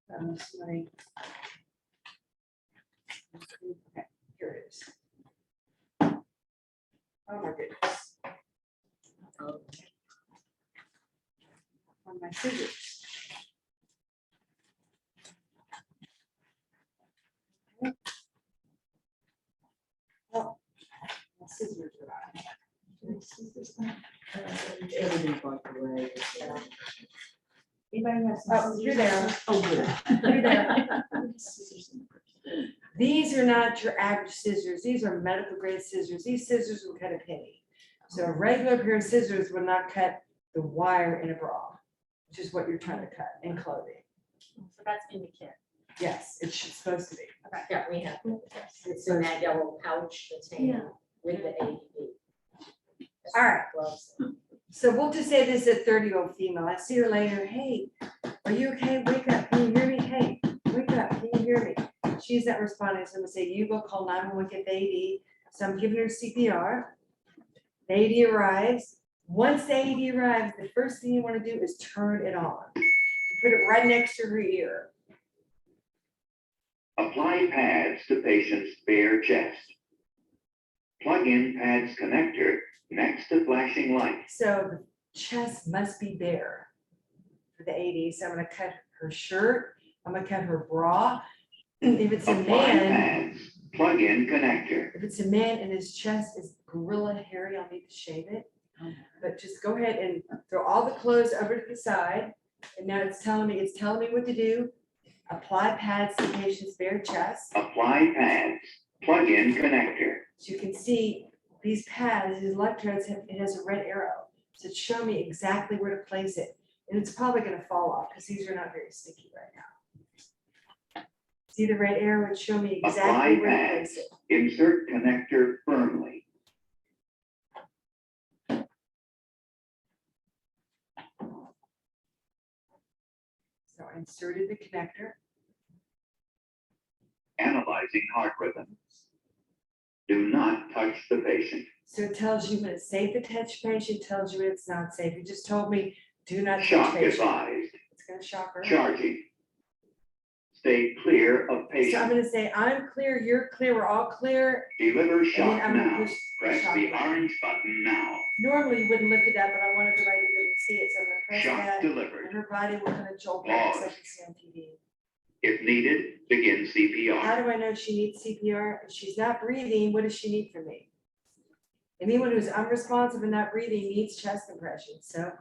Somebody. Okay, here it is. Oh my goodness. On my scissors. Okay. Oh, my scissors are out. Everything's going away. Anybody have Oh, you're there. Oh, good. You're there. These are not your average scissors. These are medical grade scissors. These scissors will cut a penny. So a regular pair of scissors will not cut the wire in a bra, which is what you're trying to cut in clothing. So that's in the kit. Yes, it's supposed to be. Yeah, we have. It's in that yellow pouch that's hanging Yeah. with the AED. All right. Gloves. So we'll just say this is a 30-year-old female. I see her later. Hey, are you okay? Wake up. Can you hear me? Hey, wake up. Can you hear me? She's not responding. So I'm gonna say, you go call 911, get the AD. So I'm giving her CPR. The AD arrives. Once the AD arrives, the first thing you want to do is turn it on. Put it right next to her ear. Apply pads to patient's bare chest. Plug in pads connector next to flashing light. So the chest must be bare for the AD. So I'm gonna cut her shirt. I'm gonna cut her bra. If it's a Apply man, pads. Plug in connector. if it's a man and his chest is gorilla hairy, I'll need to shave it. But just go ahead and throw all the clothes over to the side. And now it's telling me what to do. Apply pads to patient's bare chest. Apply pads. Plug in connector. So you can see these pads, these electrodes, it has a red arrow. So it's showing me exactly where to place it. And it's probably gonna fall off because these are not very sticky right now. See the red arrow? It's showing me exactly Apply where to pads. place it. Insert connector firmly. So I inserted the connector. Analyzing heart rhythm. Do not touch the patient. So it tells you when it's safe to touch patient, tells you when it's not safe. It just told me, do not touch Shock patient. advised. It's gonna shock her. Charging. Stay clear of So I'm patient. gonna say, I'm clear, you're clear, we're all clear. Deliver shock I'm gonna now. push the Press shock the button. orange button now. Normally you wouldn't lift it up, but I wanted everybody to be able to see it, so I'm gonna press Shock that. And delivered. her body will kind of jolt back, so I can see on TV. If needed, begin How CPR. do I know she needs CPR? If she's not breathing, what does she need from me? Anyone who's unresponsive and not breathing needs chest compression, so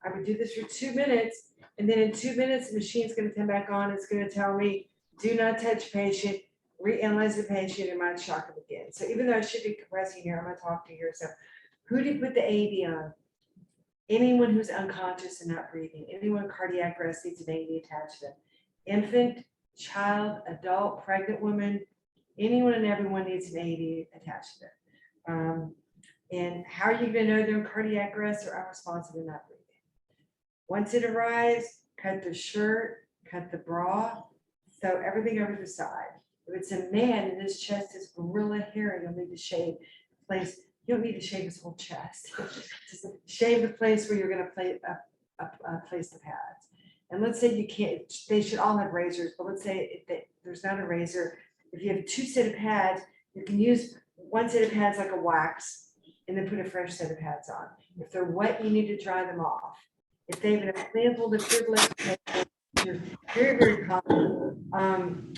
I would do this for 2 minutes, and then in 2 minutes, the machine's gonna come back on, it's gonna tell me, do not touch patient, reanalyze the patient, and might shock him again. So even though I should be compressing here, I'm gonna talk to you here, so who do you put the AED on? Anyone who's unconscious and not breathing, anyone with cardiac arrest needs an AED attached to them. Infant, child, adult, pregnant woman, anyone and everyone needs an AED attached to them. And how are you gonna know they're in cardiac arrest or unresponsive and not breathing? Once it arrives, cut the shirt, cut the bra, throw everything over to the side. If it's a man and his chest is gorilla hairy, you'll need to shave place. You don't need to shave his whole chest. Just shave the place where you're gonna place the pads. And let's say you can't, they should all have razors, but let's say if there's not a razor, if you have 2 set of pads, you can use 1 set of pads like a wax and then put a fresh set of pads on. If they're wet, you need to dry them off. If they have an implantable defibrillator, very, very common.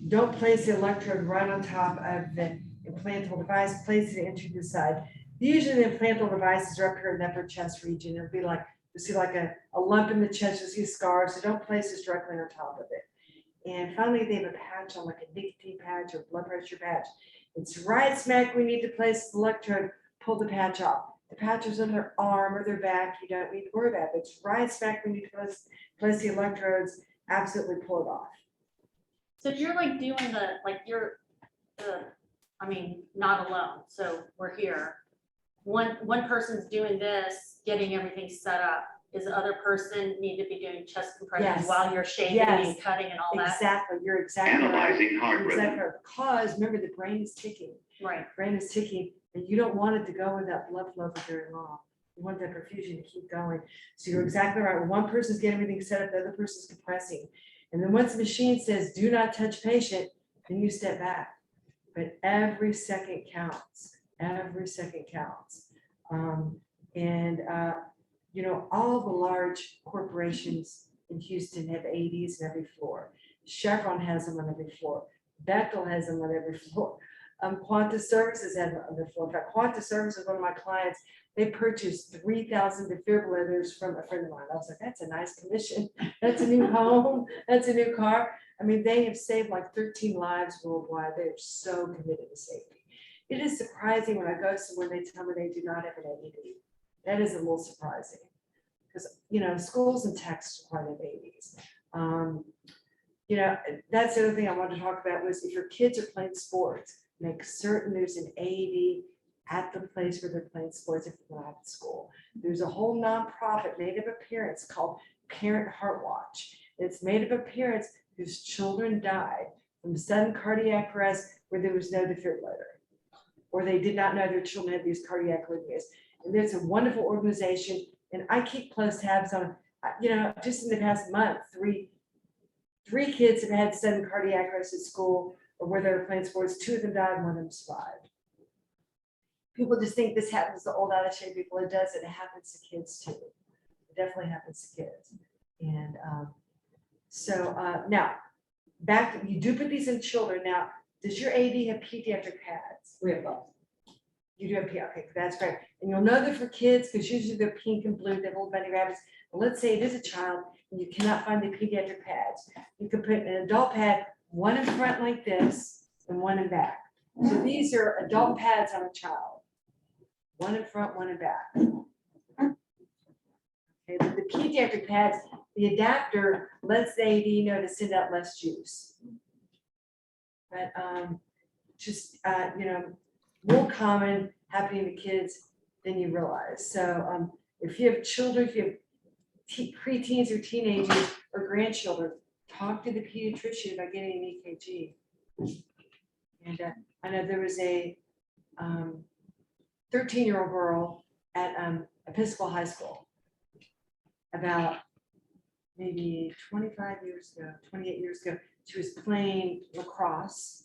Don't place the electrode right on top of the implantable device, place it into the side. Usually the implantable devices are up here in the upper chest region. It'll be like, you see like a lump in the chest, you see scars, so don't place this directly on top of it. And finally, they have a patch on like a nicotine patch or blood pressure patch. It's right smack we need to place the electrode, pull the patch off. The patch is on their arm or their back, you don't need to worry about it. It's right smack we need to place the electrodes, absolutely pull it off. So if you're like doing I mean, not alone, so we're here. One person's doing this, getting everything set up. Is the other person need to be doing chest compression Yes. while you're shaving Yes. and cutting and all that? Exactly, you're exactly right. Analyzing heart Exactly, rhythm. right. Because remember, the brain is ticking. Right. Brain is ticking, and you don't want it to go without blood flow for very long. You want that perfusion to keep going. So you're exactly right. When one person's getting everything set up, the other person's compressing. And then once the machine says, do not touch patient, then you step back. But every second counts. Every second counts. You know, all the large corporations in Houston have AEDs on every floor. Chevron has them on every floor. Bechtel has them on every floor. Quanta Services has them on the floor. In fact, Quanta Services, one of my clients, they purchased 3,000 defibrillators from a friend of mine. I was like, that's a nice commission. That's a new home. That's a new car. I mean, they have saved like 13 lives worldwide. They are so committed to safety. It is surprising when I go somewhere, they tell me they do not have an AED. That is a little surprising because, you know, schools and techs require AEDs. You know, that's the other thing I wanted to talk about was if your kids are playing sports, make certain there's an AED at the place where they're playing sports if they're not at school. There's a whole nonprofit made up of parents called Parent Heart Watch. It's made up of parents whose children died from sudden cardiac arrest where there was no defibrillator, or they did not know their children had these cardiac arrhythmias. And there's a wonderful organization, and I keep close tabs on, just in the past month, three kids have had sudden cardiac arrest at school or where they were playing sports. 2 of them died, 1 of them survived. People just think this happens to old out of shape people. It doesn't. It happens to kids too. It definitely happens to kids. And now back to, you do put these in children. Now, does your AD have pediatric pads? We have both. You do have okay, that's great. And you'll know they're for kids because usually they're pink and blue, they're little bunny rabbits. But let's say it is a child and you cannot find the pediatric pads. You could put an adult pad, 1 in front like this and 1 in back. So these are adult pads on a child. 1 in front, 1 in back. Okay, but the pediatric pads, the adapter lets the AD know to send out less juice. But more common happening to kids than you realize. So if you have children, if you have preteens or teenagers or grandchildren, talk to the pediatrician about getting an EKG. And I know there was a 13-year-old girl at Episcopal High School about maybe 28 years ago. She was playing lacrosse.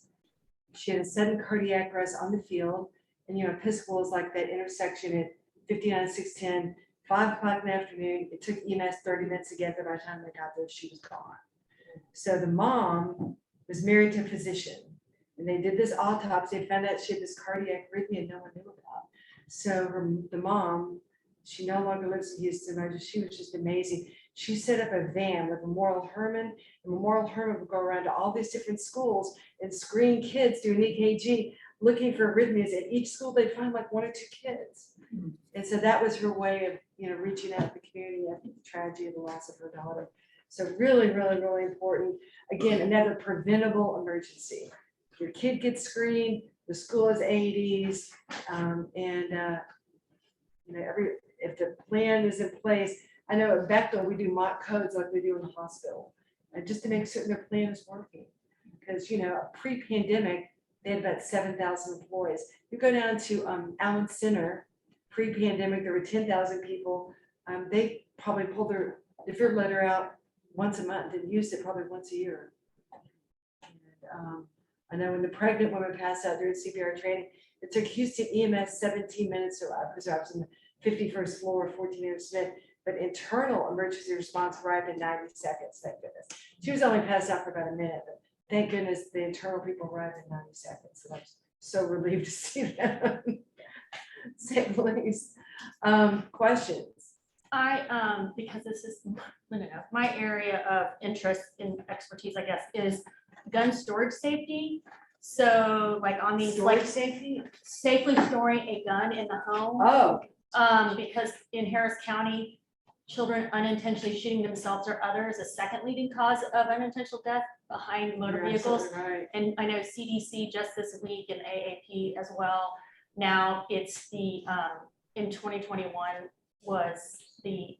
She had a sudden cardiac arrest on the field. And, Episcopal is like that intersection at 59 and 610, 5 o'clock in the afternoon. It took EMS 30 minutes to get there. By the time they got there, she was gone. So the mom was married to a physician. And they did this autopsy and found out she had this cardiac arrhythmia no one knew about. So the mom, she no longer lives in Houston. She was just amazing. She set up a van with Memorial Hermann, and Memorial Hermann would go around to all these different schools and screen kids doing EKG, looking for arrhythmias. At each school, they'd find like 1 or 2 kids. And so that was her way of, reaching out to the community after the tragedy of the loss of her daughter. So really, really, really important. Again, another preventable emergency. Your kid gets screened, the school has AEDs, if the plan is in place. I know at Bechtel, we do mock codes like we do in the hospital, and just to make certain their plan is working. Because, pre-pandemic, they had about 7,000 employees. You go down to Allen Center, pre-pandemic, there were 10,000 people. They probably pulled their defibrillator out once a month and used it probably once a year. And, I know when the pregnant woman passed out during CPR training, it took Houston EMS 17 minutes to arrive because I was in the 51st floor, 14 minutes a minute. But internal emergency response arrived in 90 seconds, thank goodness. She was only passed out for about a minute, but thank goodness the internal people arrived in 90 seconds. So I'm so relieved to see that. Say the least. Questions? Because this is my area of interest and expertise, I guess, is gun storage safety. So like on these, Storage like safety? safely storing a gun in the home. Oh, Because in Harris County, children unintentionally shooting themselves or others, a second leading cause of unintentional death behind motor you're vehicles. absolutely right. And I know CDC just this week and AAP as well. Now it's the, in 2021 was the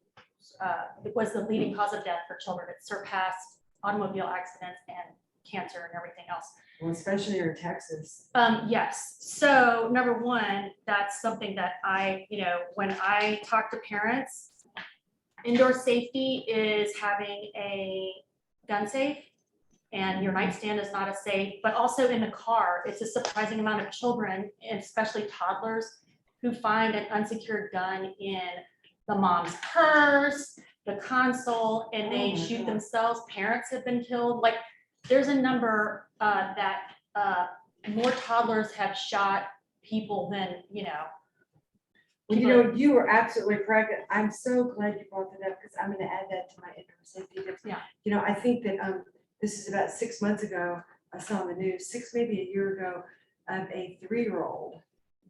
leading cause of death for children. It surpassed automobile accidents and cancer and everything else. Well, especially here in Texas. Yes. So number one, that's something that when I talk to parents, indoor safety is having a gun safe, and your nightstand is not a safe, but also in the car, it's a surprising amount of children, and especially toddlers, who find an unsecured gun in the mom's purse, the console, and they Oh my shoot God. themselves. Parents have been killed. Like, there's a number that more toddlers have shot people than, Well, you were absolutely correct. I'm so glad you brought that up because I'm going to add that to my indoor safety tips. Yeah. I think that this is about 6 months ago. I saw on the news, maybe a year ago, a 3-year-old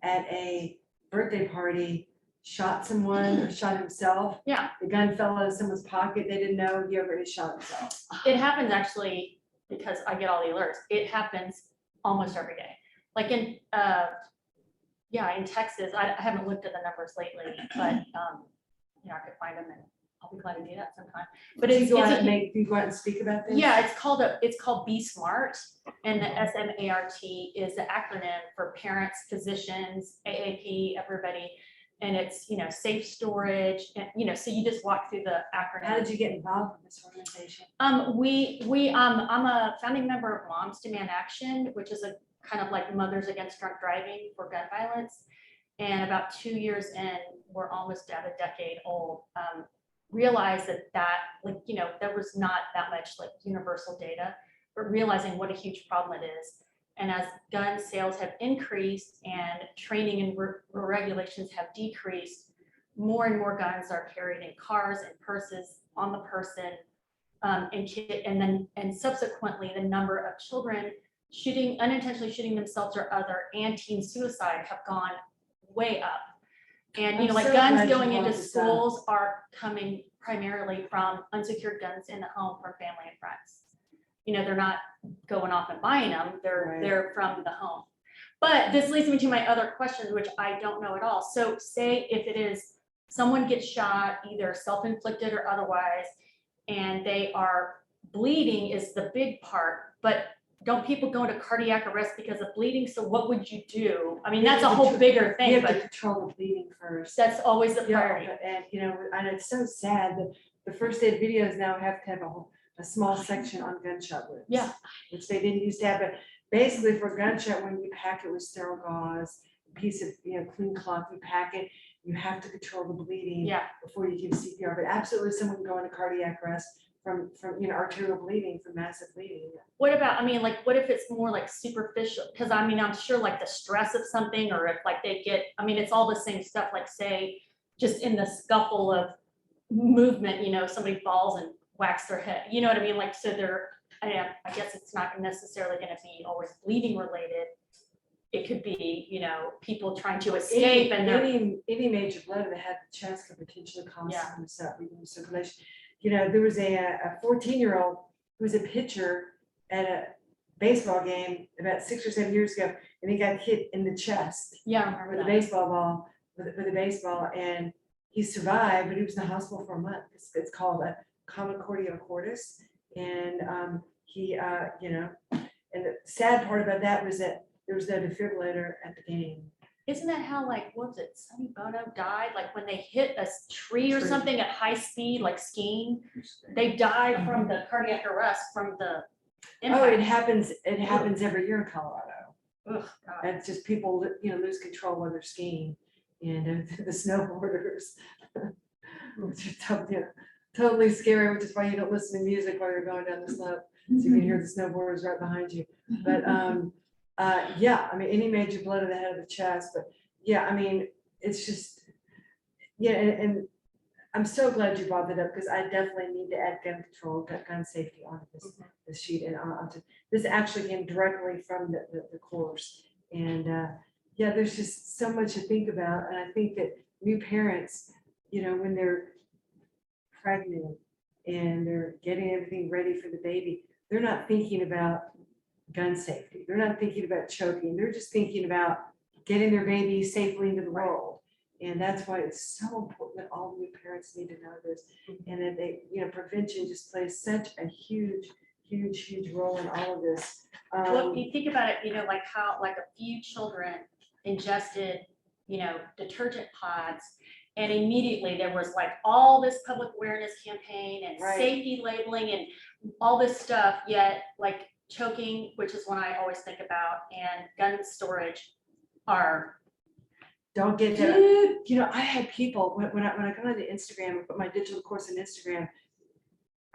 at a birthday party shot someone or shot himself. Yeah. The gun fell out of someone's pocket. They didn't know he already shot himself. It happens actually, because I get all the alerts. It happens almost every day. Like in Yeah, in Texas, I haven't looked at the numbers lately, but, you know, I could find them and I'll be glad to do that sometime. But Do it's, you go it's out and a- make, do you go out and speak about this? yeah, it's called Be Smart, and the SMART is the acronym for parents, physicians, AAP, everybody. And it's, you know, safe storage, and, you know, so you just walk through the acronym. How did you get involved with this organization? I'm a founding member of Moms Demand Action, which is a kind of like Mothers Against Drunk Driving for gun violence. And about 2 years in, we're almost at a decade old, realized that like, you know, there was not that much like universal data, but realizing what a huge problem it is. And as gun sales have increased and training and regulations have decreased, more and more guns are carried in cars and purses on the person. And subsequently, the number of children unintentionally shooting themselves or other, and teen suicide have gone way up. And, you know, I'm like so guns glad you going brought into this up. schools are coming primarily from unsecured guns in the home from family and friends. You know, they're not going off and buying them, Right. they're from the home. But this leads me to my other questions, which I don't know at all. So say if it is someone gets shot, either self-inflicted or otherwise, and they are bleeding is the big part, but don't people go into cardiac arrest because of bleeding? So what would you do? I mean, that's a whole bigger You thing, have to but control the bleeding first. that's always the Yeah, priority. and you know, and it's so sad that the first aid videos now have to have a small section on gunshot wounds. Yeah. Which they didn't used to have, but basically for a gunshot wound, you pack it with sterile gauze, a piece of, you know, clean cloth, you pack it, you have to control the bleeding Yeah, before you give CPR, but absolutely someone can go into cardiac arrest from, you know, arterial bleeding, from massive bleeding. what about, I mean, like, what if it's more like superficial? Because I mean, I'm sure like the stress of something, or if like they get, I mean, it's all the same stuff, like say, just in the scuffle of movement, you know, somebody falls and whacks their head, you know what I mean? Like, so I guess it's not necessarily gonna be always bleeding related. It could be, you know, people trying to escape and they're, Any major blow to the head, the chest could potentially cause Yeah. circulation. You know, there was a 14-year-old who was a pitcher at a baseball game about 6 or 7 years ago, and he got hit in the chest yeah, I remember with a that. baseball ball, with a baseball, and he survived, but he was in the hospital for a month. It's called a common cordial cordis, and he, you know, and the sad part about that was that there was no defibrillator at the game. Isn't that how, like, what was it, Sonny Bono died, like when they hit a tree or Tree. something at high speed, like skiing? They died from the cardiac arrest from the Oh, it impact. happens every year in Colorado. Ugh, God. And it's just people, you know, lose control when they're skiing, and the snowboarders. Which is totally scary, which is why you don't listen to music while you're going down the slope, so you can hear the snowboarders right behind you. But yeah, I mean, any major blow to the head of the chest, but yeah, I mean, it's just, yeah, and I'm so glad you brought that up, because I definitely need to add gun control, gun safety onto this sheet, and onto, this actually came directly from the course. And yeah, there's just so much to think about, and I think that new parents, you know, when they're pregnant and they're getting everything ready for the baby, they're not thinking about gun safety. They're not thinking about choking. They're just thinking about getting their baby safely into the world. And that's why it's so important that all new parents need to know this. And that they, you know, prevention just plays such a huge role in all of this. Well, if you think about it, you know, like how, like a few children ingested, you know, detergent pods, and immediately there was like all this public awareness campaign and Right. safety labeling and all this stuff, yet like choking, which is one I always think about, and gun storage are, Don't get that. You know, I had people, when I got onto Instagram and put my digital course on Instagram,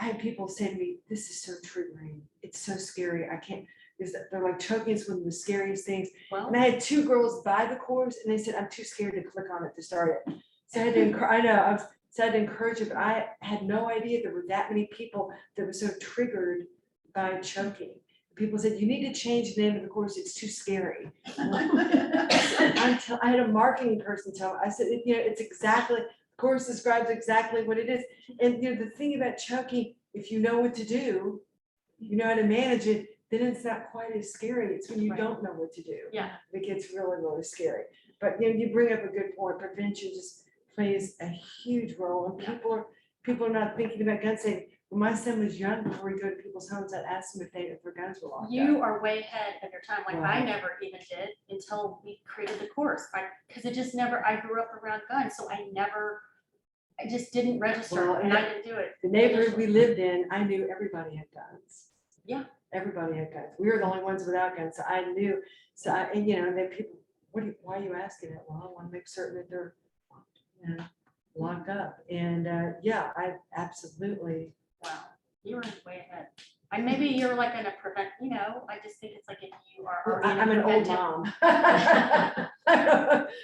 I had people say to me, this is so triggering. It's so scary. I can't, they're like, choking is one of the scariest things. well, And I had 2 girls buy the course, and they said, I'm too scared to click on it to start it. So I had to, I know, I was, so I had to encourage it, but I had no idea there were that many people that were so triggered by choking. People said, you need to change the name of the course, it's too scary. I had a marketing person tell me, I said, you know, it's exactly, the course describes exactly what it is. And you know, the thing about choking, if you know what to do, you know how to manage it, then it's not quite as scary. It's when you Right. don't know what to do. yeah. It gets really, really scary. But, you know, you bring up a good point. Prevention just plays a huge role, and people are not thinking about gun safety. When my son was young, before we go to people's homes, I'd ask them if their guns were locked up. You are way ahead of your time. Like I Wow. never even did until we created the course. Because it just never, I grew up around guns, so I just didn't register Well, and I didn't do it. The neighborhood we lived in, I knew everybody had guns. Yeah. Everybody had guns. We were the only ones without guns, so I knew, and you know, and then people, why are you asking it? Well, I want to make certain that they're, you know, locked up. And, yeah, I absolutely, Wow, you were way ahead. And maybe you're like gonna prevent, I just think it's like if you are. already in a I'm an old preventive- mom.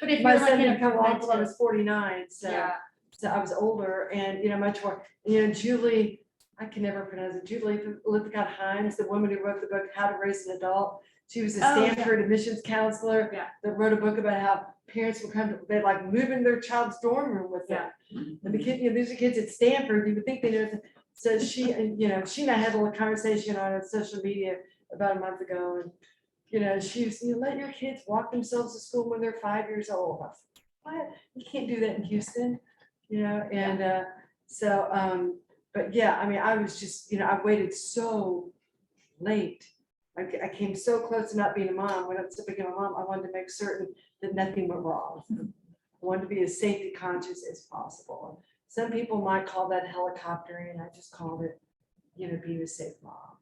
But if My you're like son in a didn't come along until I preventive, was 49, so. yeah, So I was older and, you know, much more, you know, Julie, I can never pronounce it, Julie Lithicott Hines, the woman who wrote the book, How to Raise an Adult. She was a Oh, yeah. Stanford admissions counselor Yeah. that wrote a book about how parents will come, they like move in their child's dorm room with them. And the kid, you know, these are kids at Stanford, you would think they know. So she, and, you know, she and I had a little conversation on social media about a month ago. And, you know, she was, you know, let your kids walk themselves to school when they're 5 years old. I said, what? You can't do that in Houston. You know, and but yeah, I mean, I was just, you know, I waited so late. I came so close to not being a mom. When I was became a mom, I wanted to make certain that nothing went wrong. I wanted to be as safety conscious as possible. Some people might call that helicoptering. I just called it, you know, being a safe mom.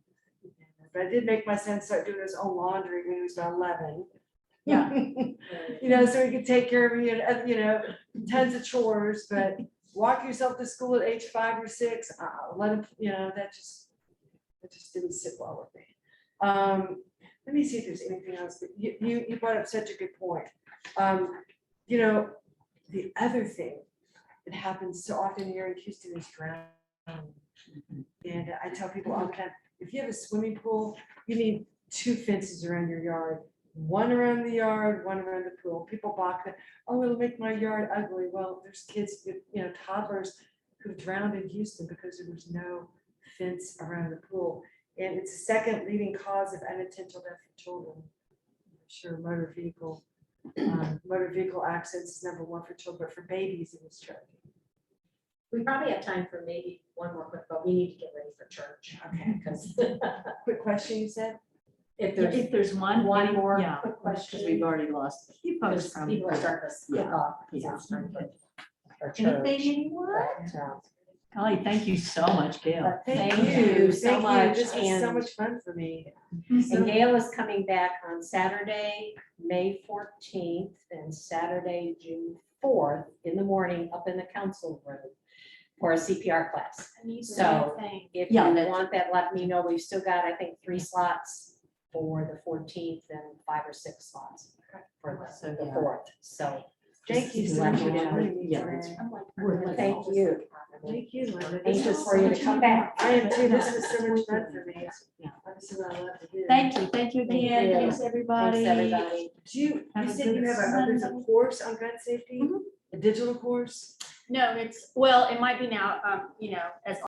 But I did make my son start doing his own laundry when he was about 11. Yeah. You know, so he could take care of, you know, tons of chores, but walk yourself to school at age 5 or 6, let him, you know, that just didn't sit well with me. Let me see if there's anything else, but you brought up such a good point. You know, the other thing that happens so often here in Houston is drowning. And I tell people all the time, if you have a swimming pool, you need 2 fences around your yard. One around the yard, one around the pool. People balk that, oh, it'll make my yard ugly. Well, there's kids, you know, toddlers who drowned in Houston because there was no fence around the pool. And it's the second leading cause of unintentional death for children. I'm sure motor vehicle accidents is #1 for children, but for babies it was tragic. We probably have time for maybe one more quick, but we need to get ready for church. Okay. Because Quick question, you said? if If there's one more yeah, quick because question. we've already lost a few folks Because from. people are starting to split Yeah, off. because yeah. it's time for Anything, church. anyone? But, Golly, thank you so much, Gail. but Thank thank you you so Thank you. much. This was so And much fun for me. and Gail is coming back on Saturday, May 14th and Saturday, June 4th in the morning up in the council room for a CPR class. So if you Yeah, that's- want that, let me know. We've still got, I think, 3 slots for the 14th and 5 or 6 slots for So, the yeah. 4th. So Thank you so let much me for know. joining me Yeah, today. Thank you. Thank you, Linda. This Anxious was for you to come back. I am too. This was so much fun for me. Yeah. This is what I love to do. Thank you Thank again. you. Thanks, everybody. Thanks, everybody. Do you Have a said you good have there's a Sunday. course on gun safety, Mhm. a digital course? No, well, it might be now, as